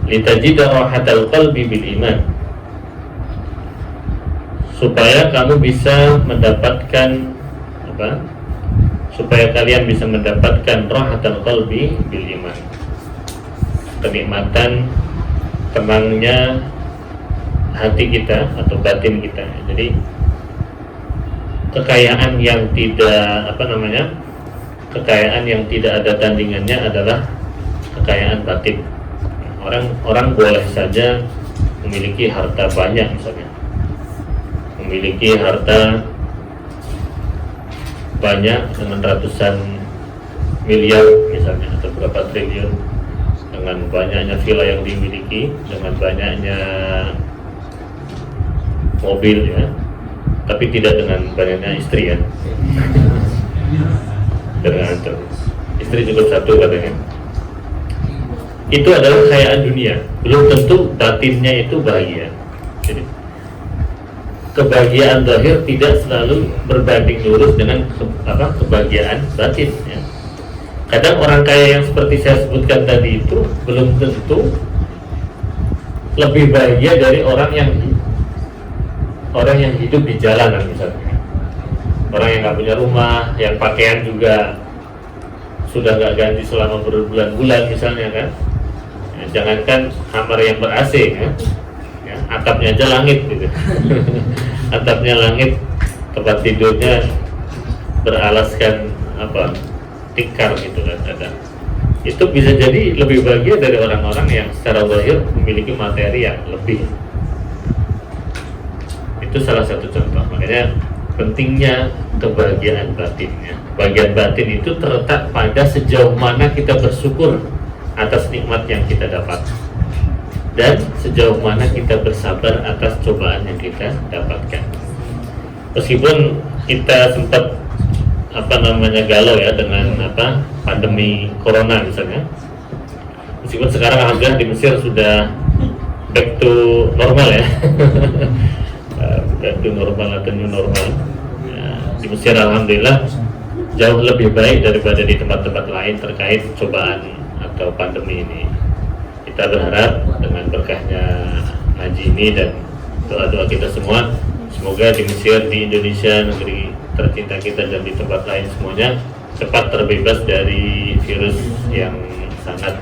Litajida rahatal qalbi bil iman, supaya kamu bisa mendapatkan supaya kalian bisa mendapatkan rahatal qalbi bil iman, kenikmatan tenangnya hati kita atau batin kita. Jadi kekayaan yang tidak ada tandingannya adalah kekayaan batin. Orang boleh saja memiliki harta banyak, misalnya memiliki harta banyak dengan ratusan miliar misalnya, atau berapa triliun, dengan banyaknya villa yang dimiliki, dengan banyaknya mobil ya, tapi tidak dengan banyaknya istri ya. Dengan istri cukup satu katanya. Itu adalah kekayaan dunia, belum tentu batinnya itu bahagia. Jadi kebahagiaan zahir tidak selalu berbanding lurus dengan kebahagiaan batin ya. Kadang orang kaya yang seperti saya sebutkan tadi itu belum tentu lebih bahagia dari orang yang hidup di jalanan misalnya. Orang yang nggak punya rumah, yang pakaian juga sudah nggak ganti selama berbulan-bulan misalnya kan. Ya, jangankan kamar yang ber-AC ya, atapnya aja langit gitu. Atapnya langit, tempat tidurnya beralaskan tikar gitu kan ada. Itu bisa jadi lebih bahagia dari orang-orang yang secara zahir memiliki materi yang lebih. Itu salah satu contoh. Makanya pentingnya kebahagiaan batin ya. Kebahagiaan batin itu terletak pada sejauh mana kita bersyukur atas nikmat yang kita dapat, dan sejauh mana kita bersabar atas cobaan yang kita dapatkan. Meskipun kita sempat galau ya dengan pandemi corona misalnya, meskipun sekarang alhamdulillah di Mesir sudah back to normal ya. Back to normal atau new normal ya, di Mesir alhamdulillah jauh lebih baik daripada di tempat-tempat lain terkait cobaan atau pandemi ini. Kita berharap dengan berkahnya ngaji ini dan doa-doa kita semua, semoga di Mesir, di Indonesia, negeri tercinta kita, dan di tempat lain semuanya cepat terbebas dari virus yang sangat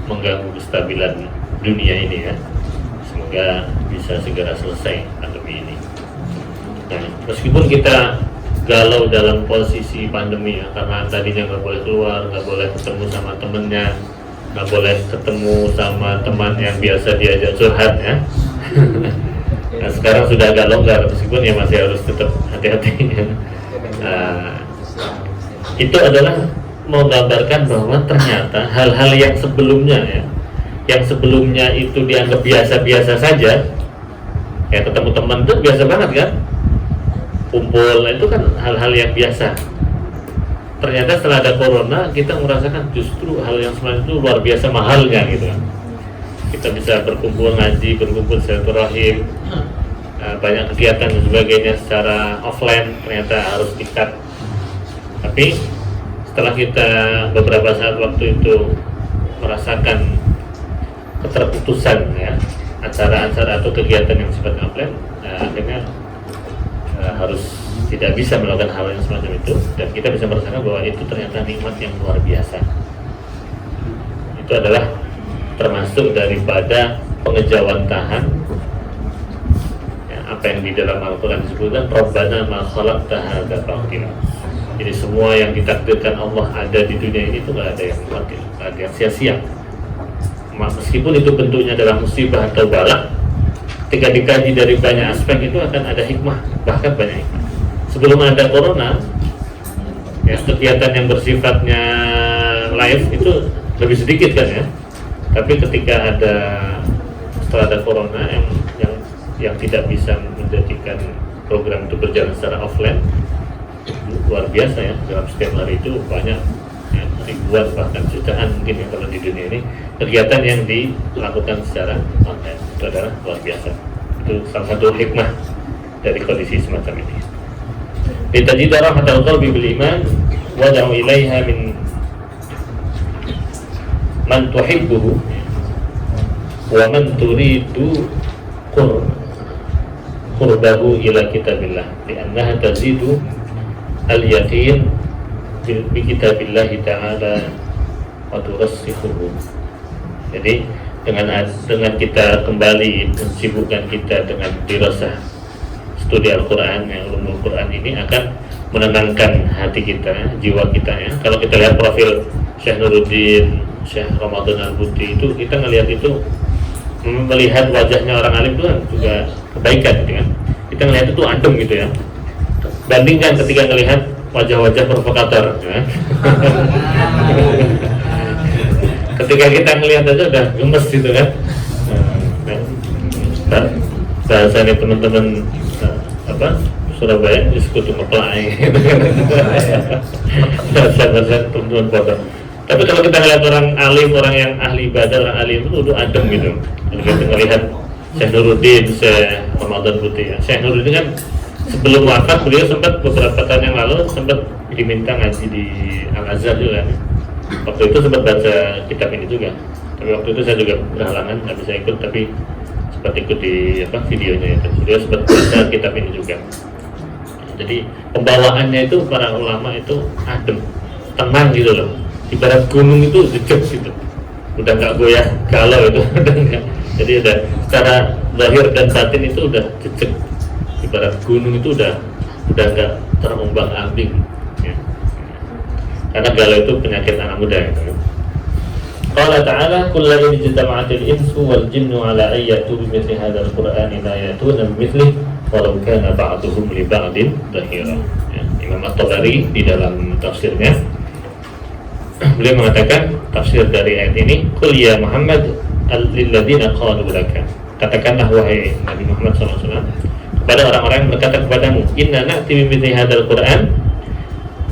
mengganggu kestabilan dunia ini ya. Semoga bisa segera selesai pandemi ini. Nah, meskipun kita galau dalam posisi pandemi ya, karena tadinya nggak boleh keluar, nggak boleh ketemu sama temennya, nggak boleh ketemu sama teman yang biasa diajak curhat ya. Nah, sekarang sudah agak longgar, meskipun ya masih harus tetap hati-hati. Itu adalah menggambarkan bahwa ternyata hal-hal yang sebelumnya ya, yang sebelumnya itu dianggap biasa-biasa saja, ya ketemu teman itu biasa banget kan, kumpul itu kan hal-hal yang biasa. Ternyata setelah ada corona kita merasakan justru hal yang semacam itu luar biasa mahalnya gitu kan. Kita bisa berkumpul ngaji, berkumpul silaturahim, banyak kegiatan dan sebagainya secara offline ternyata harus di-cut. Tapi setelah kita beberapa saat waktu itu merasakan keterputusan ya acara-acara atau kegiatan yang sifatnya offline, akhirnya harus tidak bisa melakukan hal yang semacam itu, dan kita bisa merasakan bahwa itu ternyata nikmat yang luar biasa. Itu adalah termasuk daripada pengejawantahan ya, apa yang di dalam Al-Quran disebutkan Rabbana ma khalaqta hadza batila. Jadi semua yang ditakdirkan Allah ada di dunia ini itu nggak ada yang batil, nggak ada yang sia-sia. Meskipun itu bentuknya adalah musibah atau bala, ketika dikaji dari banyak aspek itu akan ada hikmah, bahkan banyak hikmah. Sebelum ada corona, ya kegiatan yang bersifatnya live itu lebih sedikit kan ya. Tapi ketika setelah ada corona yang tidak bisa menjadikan program itu berjalan secara offline, luar biasa ya. Dalam setiap hari itu banyak ya, ribuan bahkan jutaan mungkin ya kalau di dunia ini kegiatan yang dilakukan secara online. Itu adalah luar biasa. Itu salah satu hikmah dari kondisi semacam ini. Litajida rahmatal qalbi bil iman wa da'u ilaiha min man tuhibbuhu wa man turidu qurbahu ila kitabillah li'annaha tazidu al-yaqin bi kitabillahi ta'ala wa turassihuhu. Jadi dengan kita kembali mensibukkan kita dengan dirasah studi Al-Quran, yang ulumul Quran ini akan menenangkan hati kita, jiwa kita ya. Kalau kita lihat profil Syekh Nuruddin, Syekh Ramadan Al-Buti itu, kita ngelihat itu, melihat wajahnya orang alim itu kan juga kebaikan gitu kan. Kita ngelihat itu adem gitu ya. Bandingkan ketika ngelihat wajah-wajah provokator ya. Ketika kita ngelihat aja udah gemes gitu kan. Bahasanya teman-teman Surabaya disebut ngeplay gitu kan. Bahasa teman-teman bodoh. Tapi kalau kita ngelihat orang alim, orang yang ahli ibadah, orang alim itu udah adem gitu. Kalau kita ngelihat Syekh Nuruddin, Syekh Ramadan Putih ya. Syekh Nuruddin kan sebelum wafat beliau sempat beberapa tahun yang lalu sempat diminta ngaji di Al-Azhar juga. Waktu itu sempat baca kitab ini juga. Tapi waktu itu saya juga berhalangan, nggak bisa ikut, tapi sempat ikut di videonya itu. Beliau sempat baca kitab ini juga. Jadi pembawaannya itu para ulama itu adem, tenang gitu loh. Ibarat gunung itu jejak gitu, udah nggak goyah galau itu, udah nggak. Jadi udah secara zahir dan batin itu udah jejak. Ibarat gunung itu udah nggak terombang-ambing. Ya. Karena galau itu penyakit anak muda gitu. Qala ta'ala kullu in ijtama'atil insu wal jinnu ala ay ya'tu bimithli hadzal qur'ani la ya'tuna bimithlihi walau kana ba'duhum li ba'din dhahira. Ya, Imam At-Tabari di dalam tafsirnya beliau mengatakan tafsir dari ayat ini, qul ya Muhammad lilladzina qalu laka, katakanlah wahai Nabi Muhammad SAW kepada orang-orang yang berkata kepadamu, inna na'ti bimithli hadzal qur'an,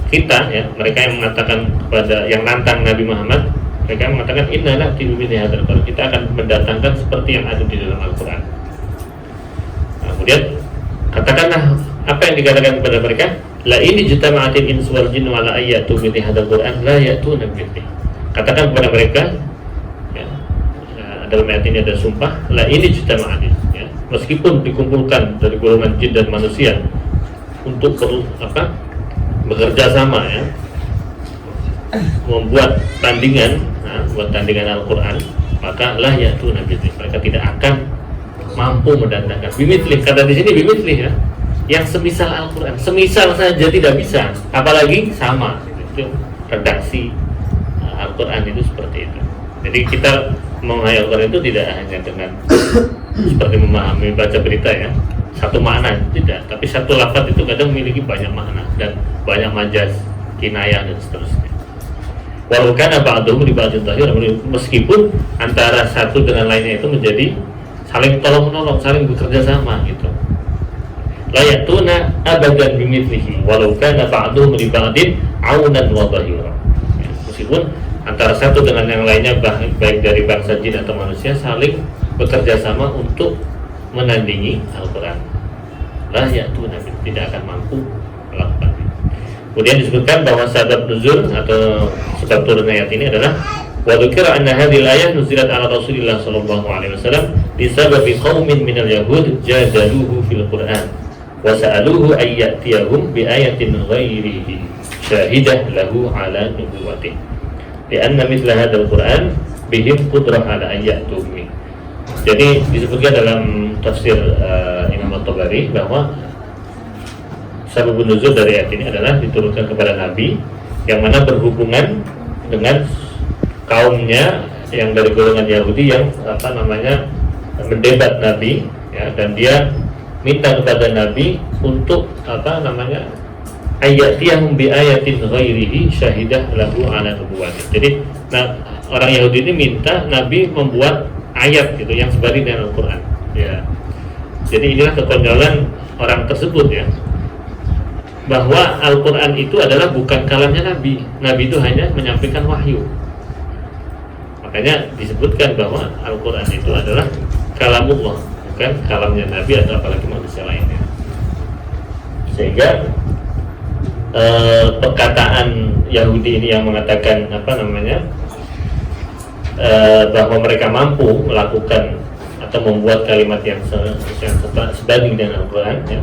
kita ya, mereka yang mengatakan kepada yang nantang Nabi Muhammad, mereka mengatakan inna na'ti bimithli hadzal qur'an, kita akan mendatangkan seperti yang ada di dalam Al-Qur'an. Kemudian katakanlah apa yang dikatakan kepada mereka, la ini jitama'atil insu wal jinnu ala ayyatu bimithli hadzal qur'an la ya'tuna bimithlihi. Katakan kepada mereka ya, dalam ayat ini ada sumpah, la ini jitama'atil ya, meskipun dikumpulkan dari golongan jin dan manusia untuk bekerja sama ya, membuat tandingan, buat tandingan Al-Quran, maka lah ya'tuna bimithlihi, mereka tidak akan mampu mendatangkan bimithlihi. Kata di sini bimithlihi ya, yang semisal Al-Quran, semisal saja tidak bisa, apalagi sama. Itu redaksi Al-Quran itu seperti itu. Jadi kita menghayal Al-Quran itu tidak hanya dengan seperti memahami baca berita ya, satu makna tidak, tapi satu lafaz itu kadang memiliki banyak makna dan banyak majaz, kinayah dan seterusnya. Walau kana ba'duhum li ba'din dhahir, meskipun antara satu dengan lainnya itu menjadi saling tolong menolong, saling bekerja sama gitu. La yatuna abadan bimithlihi walau kana ba'duhum li ba'din aunan wa dhahira. Meskipun antara satu dengan yang lainnya baik dari bangsa jin atau manusia saling bekerja sama untuk menandingi Al-Quran. La ya'tuna, tidak akan mampu melakukan. Kemudian disebutkan bahwa sebab nuzul atau sebab turunnya ayat ini adalah wa dzukira anna hadhil ayah nuzilat ala Rasulillah sallallahu alaihi wasallam li sababi qaumin minal yahud jadaluhu fil Qur'an wa sa'aluhu ay ya'tiyahum bi ayatin ghairihi syahidah lahu ala nubuwwatihi li'anna mithla hadzal Qur'an bihim qudrah ala ayatu min. Jadi disebutkan dalam tafsir Imam At-Tabari bahwa sababun nuzul dari ayat ini adalah diturunkan kepada Nabi yang mana berhubungan dengan kaumnya yang dari golongan Yahudi yang mendebat Nabi ya, dan dia minta kepada Nabi untuk ayatiyahum bi ayatin ghairihi syahidah lahu ala nubuwwati. Jadi orang Yahudi ini minta Nabi membuat ayat gitu yang sebanding dengan Al-Qur'an ya. Jadi inilah kekonyolan orang tersebut ya, bahwa Al-Quran itu adalah bukan kalamnya Nabi. Nabi itu hanya menyampaikan wahyu. Makanya disebutkan bahwa Al-Quran itu adalah kalamullah, bukan kalamnya Nabi atau apalagi manusia lainnya. Sehingga perkataan Yahudi ini yang mengatakan bahwa mereka mampu melakukan atau membuat kalimat yang sebanding dengan Al-Quran ya.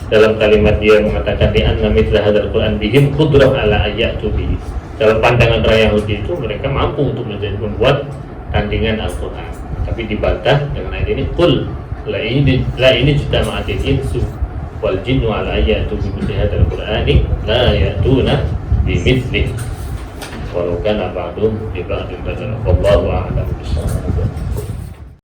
Dalam kalimat dia mengatakan di anna mithla hadzal Qur'an bihim qudrah ala ayatu bihi. Dalam pandangan orang Yahudi itu mereka mampu untuk membuat tandingan Al-Qur'an. Tapi dibantah dengan ayat ini qul la ini jitama'atil insu wal jinnu ala ayatu bi mithli hadzal Qur'ani la ya'tuna bi mithlihi walau kana ba'dhum li ba'din badal. Wallahu a'lam bishawab.